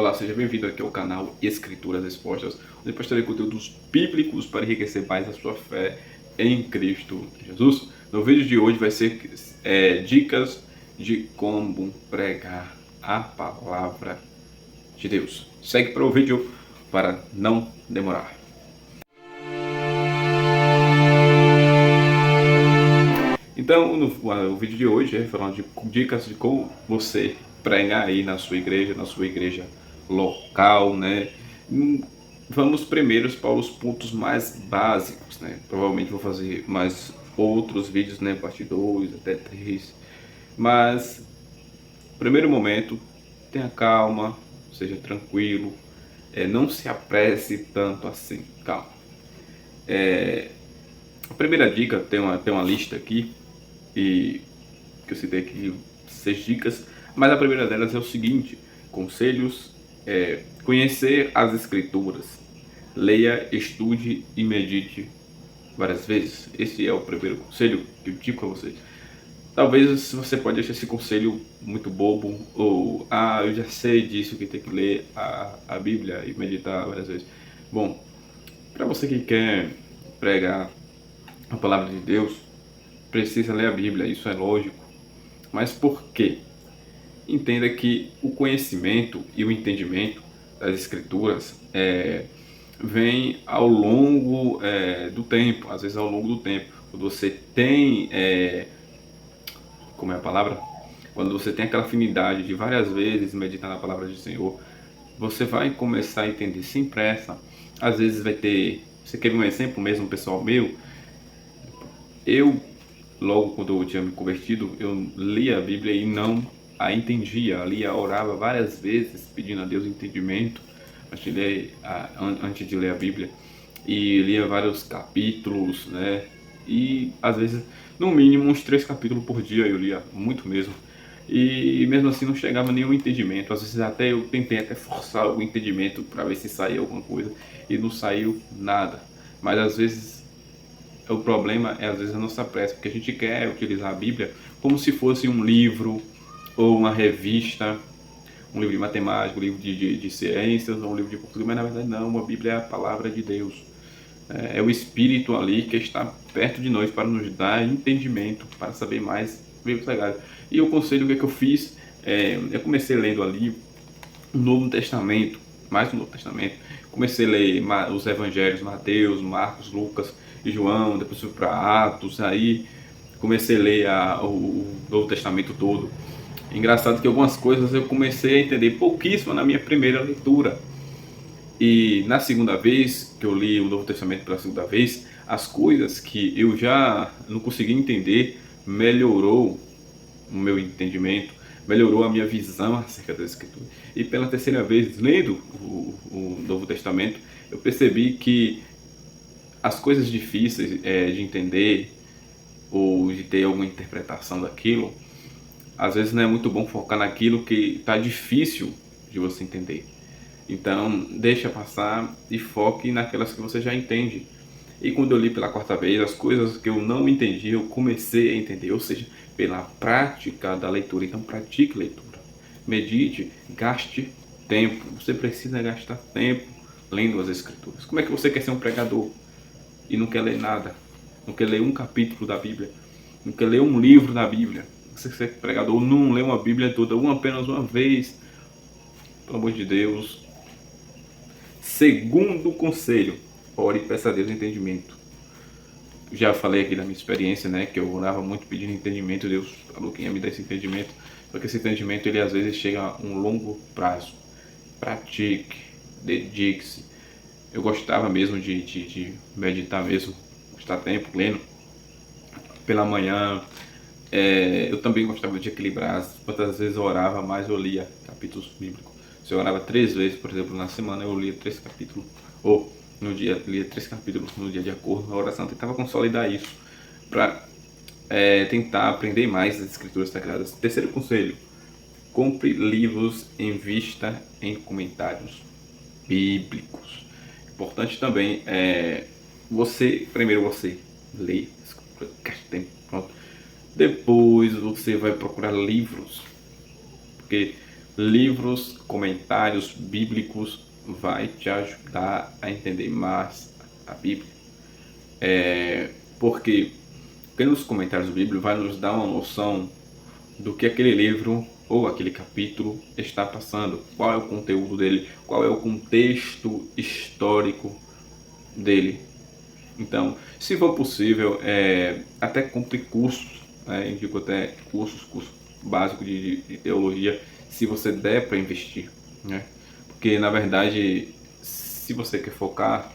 Olá, seja bem-vindo aqui ao canal Escrituras Expostas, onde postarei conteúdos bíblicos para enriquecer mais a sua fé em Cristo Jesus. No vídeo de hoje vai ser dicas de como pregar a palavra de Deus. Segue para o vídeo para não demorar. Então, o vídeo de hoje é falando de dicas de como você pregar aí na sua igreja local, né? Vamos primeiro para os pontos mais básicos, né? Provavelmente vou fazer mais outros vídeos, né? Parte 2, até 3. Mas, primeiro momento, tenha calma, seja tranquilo, não se apresse tanto assim, calma. A primeira dica, tem uma lista aqui, e que eu citei aqui 6 dicas, mas a primeira delas é o seguinte: conselhos, conhecer as escrituras, leia, estude e medite várias vezes. Esse é o primeiro conselho que eu digo a você. Talvez você pode achar esse conselho muito bobo, ou eu já sei disso, que tem que ler a Bíblia e meditar várias vezes. Bom, para você que quer pregar a palavra de Deus, precisa ler a Bíblia, isso é lógico. Mas por quê? Entenda que o conhecimento e o entendimento das Escrituras vem ao longo do tempo, às vezes ao longo do tempo. Quando você tem, como é a palavra? Quando você tem aquela afinidade de várias vezes meditar na palavra do Senhor, você vai começar a entender sem pressa. Às vezes vai ter... Você quer ver um exemplo mesmo, pessoal meu? Eu, logo quando eu tinha me convertido, eu lia a Bíblia e não a entendia. Lia, orava várias vezes pedindo a Deus entendimento antes de ler a Bíblia, e lia vários capítulos, né? E às vezes, no mínimo, uns 3 capítulos por dia eu lia, muito mesmo. E mesmo assim não chegava a nenhum entendimento. Às vezes até eu tentei até forçar o entendimento para ver se saía alguma coisa, e não saiu nada. Mas às vezes o problema é às vezes a nossa pressa, porque a gente quer utilizar a Bíblia como se fosse um livro ou uma revista, um livro de matemática, um livro de ciências, ou um livro de português, mas na verdade não, a Bíblia é a palavra de Deus. É o Espírito ali que está perto de nós para nos dar entendimento, para saber mais livros legais. E o conselho que eu fiz, eu comecei lendo ali o Novo Testamento, mais o Novo Testamento. Comecei a ler os Evangelhos, Mateus, Marcos, Lucas e João, depois fui para Atos, aí comecei a ler o Novo Testamento todo. Engraçado que algumas coisas eu comecei a entender pouquíssimo na minha primeira leitura. E na segunda vez que eu li o Novo Testamento pela segunda vez, as coisas que eu já não conseguia entender, melhorou o meu entendimento, melhorou a minha visão acerca da Escritura. E pela terceira vez, lendo o Novo Testamento, eu percebi que as coisas difíceis de entender, ou de ter alguma interpretação daquilo, às vezes não é muito bom focar naquilo que está difícil de você entender. Então, deixa passar e foque naquelas que você já entende. E quando eu li pela quarta vez, as coisas que eu não entendi, eu comecei a entender, ou seja, pela prática da leitura. Então, pratique leitura. Medite, gaste tempo. Você precisa gastar tempo lendo as Escrituras. Como é que você quer ser um pregador e não quer ler nada? Não quer ler um capítulo da Bíblia? Não quer ler um livro da Bíblia? Você quer ser pregador, não lê uma Bíblia toda, apenas uma vez? Pelo amor de Deus. Segundo conselho, ore e peça a Deus entendimento. Já falei aqui da minha experiência, né, que eu orava muito pedindo entendimento. Deus falou que ia me dar esse entendimento, só que esse entendimento ele às vezes chega a um longo prazo. Pratique, dedique-se. Eu gostava mesmo de meditar mesmo, gastar tempo lendo pela manhã. Eu também gostava de equilibrar. Quantas vezes eu orava, mais eu lia capítulos bíblicos. Se eu orava 3 vezes, por exemplo, na semana, eu lia 3 capítulos, ou no dia, lia 3 capítulos no dia, de acordo com a oração. Eu tentava consolidar isso para tentar aprender mais as escrituras sagradas. Terceiro conselho: compre livros, invista em comentários bíblicos. Importante também primeiro você lê, gaste tempo, pronto. Depois você vai procurar livros, porque livros, comentários bíblicos vai te ajudar a entender mais a Bíblia. Porque pelos comentários bíblicos vai nos dar uma noção do que aquele livro ou aquele capítulo está passando, qual é o conteúdo dele, qual é o contexto histórico dele. Então, se for possível, até compre cursos, indico até curso básico de teologia, se você der para investir, né? Porque, na verdade, se você quer focar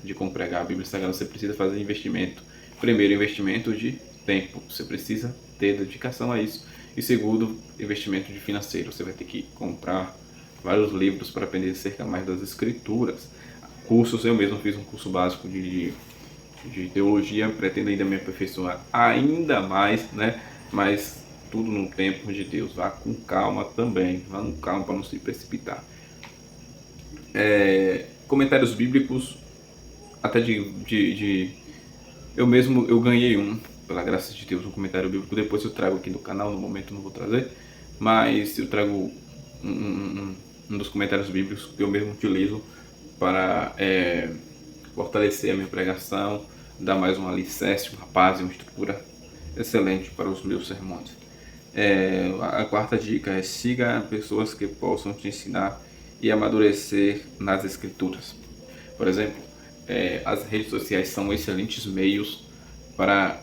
de como pregar a Bíblia Sagrada, você precisa fazer investimento. Primeiro, investimento de tempo, você precisa ter dedicação a isso. E segundo, investimento de financeiro, você vai ter que comprar vários livros para aprender acerca mais das escrituras. Cursos, eu mesmo fiz um curso básico de teologia, pretendo ainda me aperfeiçoar ainda mais, né? Mas tudo no tempo de Deus, vá com calma também, vá com calma para não se precipitar. Comentários bíblicos, até eu ganhei pela graça de Deus, um comentário bíblico, depois eu trago aqui no canal, no momento não vou trazer, mas eu trago um dos comentários bíblicos que eu mesmo utilizo para fortalecer a minha pregação, dar mais um alicerce, uma base, uma estrutura excelente para os meus sermões. A quarta dica é: siga pessoas que possam te ensinar e amadurecer nas escrituras. Por exemplo, as redes sociais são excelentes meios para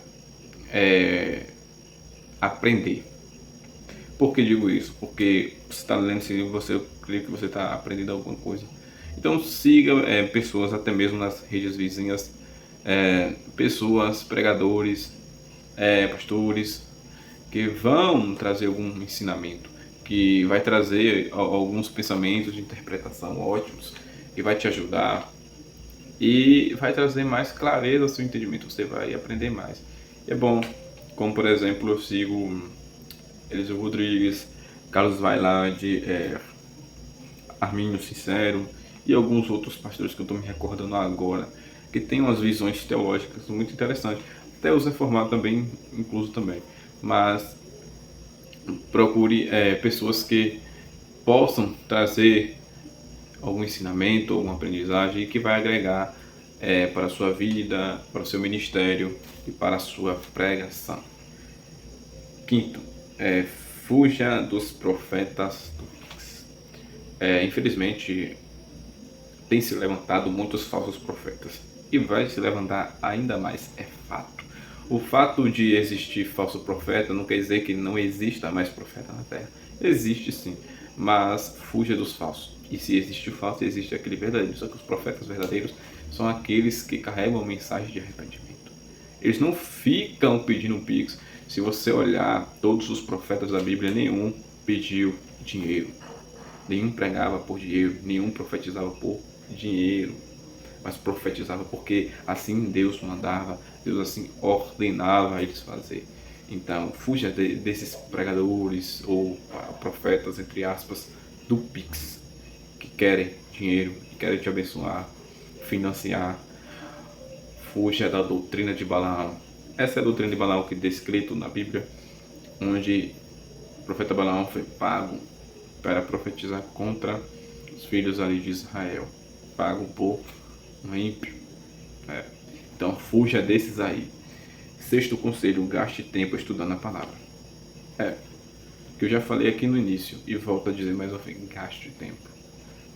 aprender. Por que digo isso? Porque você está lendo esse livro, eu creio que você está aprendendo alguma coisa. Então siga pessoas, até mesmo nas redes vizinhas, pessoas, pregadores, pastores, que vão trazer algum ensinamento, que vai trazer alguns pensamentos de interpretação ótimos, que vai te ajudar e vai trazer mais clareza ao seu entendimento, você vai aprender mais. E é bom, como por exemplo, eu sigo Eliseu Rodrigues, Carlos Vailade, Arminio Sincero e alguns outros pastores que eu estou me recordando agora, que tem umas visões teológicas muito interessantes, até os reformados também, incluso também, mas procure pessoas que possam trazer algum ensinamento, alguma aprendizagem e que vai agregar para a sua vida, para o seu ministério e para a sua pregação. Quinto, fuja dos profetas do Pix. Infelizmente, tem se levantado muitos falsos profetas e vai se levantar ainda mais, é fato. O fato de existir falso profeta não quer dizer que não exista mais profeta na Terra. Existe sim, mas fuja dos falsos. E se existe o falso, existe aquele verdadeiro. Só que os profetas verdadeiros são aqueles que carregam a mensagem de arrependimento. Eles não ficam pedindo pix. Se você olhar todos os profetas da Bíblia, nenhum pediu dinheiro. Nenhum pregava por dinheiro, nenhum profetizava por dinheiro, mas profetizava porque assim Deus mandava, Deus assim ordenava eles fazer. Então, fuja desses pregadores ou profetas, entre aspas, do Pix, que querem dinheiro, que querem te abençoar, financiar. Fuja da doutrina de Balaão. Essa é a doutrina de Balaão que é descrito na Bíblia, onde o profeta Balaão foi pago para profetizar contra os filhos ali de Israel, pago por um ímpio. Então fuja desses aí. Sexto conselho: gaste tempo estudando a palavra. Que eu já falei aqui no início e volto a dizer mais uma vez: gaste tempo.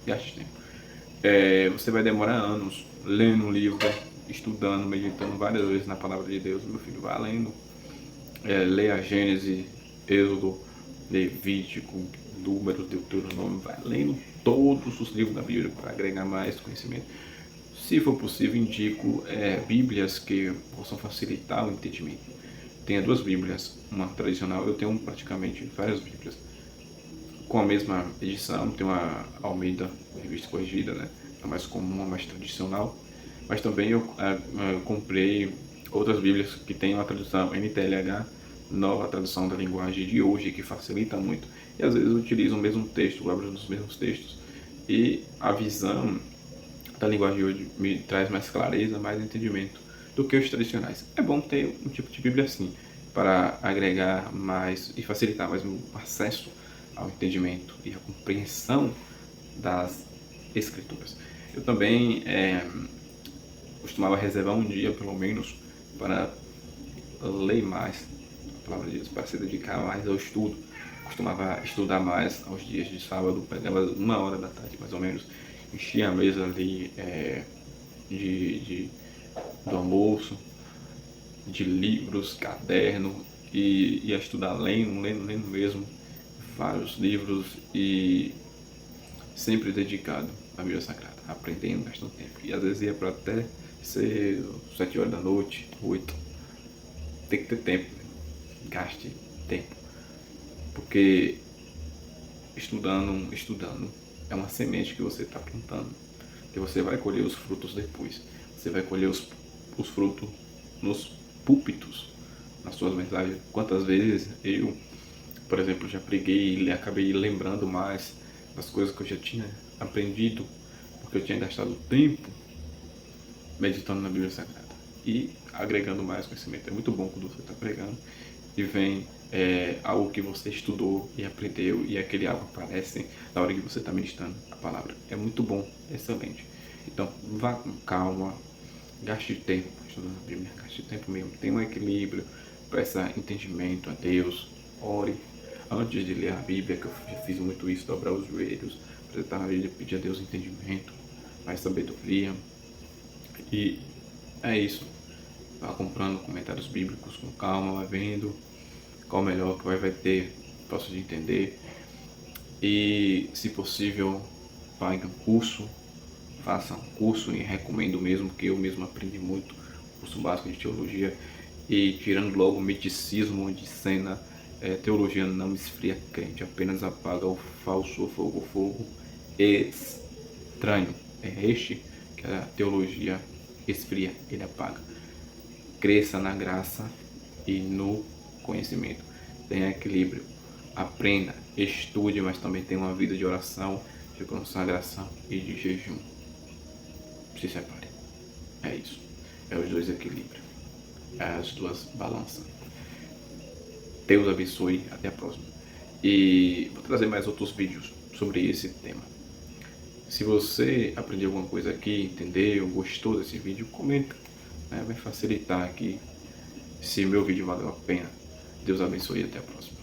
Gaste tempo. Você vai demorar anos lendo um livro, estudando, meditando várias vezes na palavra de Deus. Meu filho, vai lendo. Leia Gênesis, Êxodo, Levítico, Números, Deuteronômio, vai lendo todos os livros da Bíblia para agregar mais conhecimento. Se for possível, indico Bíblias que possam facilitar o entendimento. Tenha duas Bíblias, uma tradicional, eu tenho praticamente várias Bíblias com a mesma edição, tem uma Almeida, revista corrigida, né? A mais comum, a mais tradicional, mas também eu comprei outras Bíblias que tem uma tradução NTLH, nova tradução da linguagem de hoje, que facilita muito, e às vezes utiliza o mesmo texto, o dos mesmos textos, e a visão da linguagem de hoje me traz mais clareza, mais entendimento do que os tradicionais. É bom ter um tipo de Bíblia assim, para agregar mais e facilitar mais o acesso ao entendimento e à compreensão das Escrituras. Eu também costumava reservar um dia, pelo menos, para ler mais a palavra de Deus, para se dedicar mais ao estudo. Costumava estudar mais aos dias de sábado, pegava 1 hora da tarde, mais ou menos, enchia a mesa ali do almoço, de livros, caderno, e ia estudar lendo mesmo, vários livros, e sempre dedicado à Bíblia Sagrada, aprendendo, gastando tempo. E às vezes ia para até ser 7 horas da noite, 8. Tem que ter tempo, gaste tempo. Porque estudando é uma semente que você está plantando, que você vai colher os frutos depois. Você vai colher os frutos nos púlpitos, nas suas mensagens. Quantas vezes eu, por exemplo, já preguei e acabei lembrando mais das coisas que eu já tinha aprendido, porque eu tinha gastado tempo meditando na Bíblia Sagrada e agregando mais conhecimento. É muito bom quando você está pregando e vem algo que você estudou e aprendeu, e aquele algo aparece na hora que você está meditando a palavra. É muito bom, é excelente. Então, vá com calma, gaste tempo estudando a Bíblia, gaste tempo mesmo, tenha um equilíbrio, peça entendimento a Deus, ore antes de ler a Bíblia, que eu já fiz muito isso, dobrar os joelhos, apresentar a Bíblia, pedir a Deus entendimento, mais sabedoria. E é isso. Vá comprando comentários bíblicos com calma, vai vendo qual o melhor que vai ter fácil de entender. E, se possível, pague um curso, faça um curso, e recomendo mesmo, que eu mesmo aprendi muito, curso básico de teologia, e tirando logo o miticismo de cena, teologia não esfria crente, apenas apaga o falso fogo estranho. É este que a teologia esfria, ele apaga. Cresça na graça e no conhecimento. Tenha equilíbrio. Aprenda, estude, mas também tenha uma vida de oração, de consagração e de jejum. Se separe. É isso. É os dois equilíbrios. É as duas balanças. Deus abençoe. Até a próxima. E vou trazer mais outros vídeos sobre esse tema. Se você aprendeu alguma coisa aqui, entendeu, gostou desse vídeo, comenta. Vai facilitar aqui, se meu vídeo valeu a pena. Deus abençoe e até a próxima.